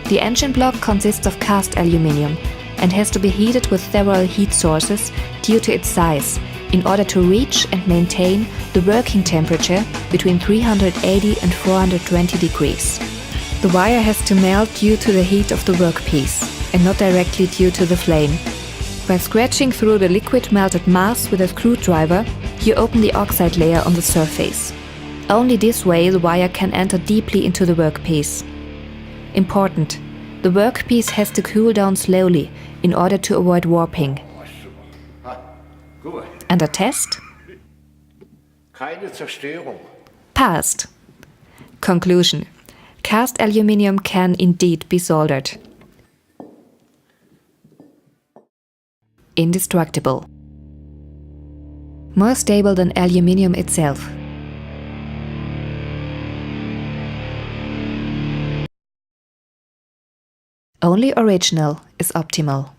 The engine block consists of cast aluminium and has to be heated with several heat sources due to its size in order to reach and maintain the working temperature between 380 and 420 degrees. The wire has to melt due to the heat of the workpiece and not directly due to the flame. By scratching through the liquid melted mass with a screwdriver, you open the oxide layer on the surface. Only this way the wire can enter deeply into the workpiece. Important: the workpiece has to cool down slowly in order to avoid warping. And a test? Keine Zerstörung. Passed. Conclusion: cast aluminium can indeed be soldered. Indestructible. More stable than aluminium itself. Only original is optimal.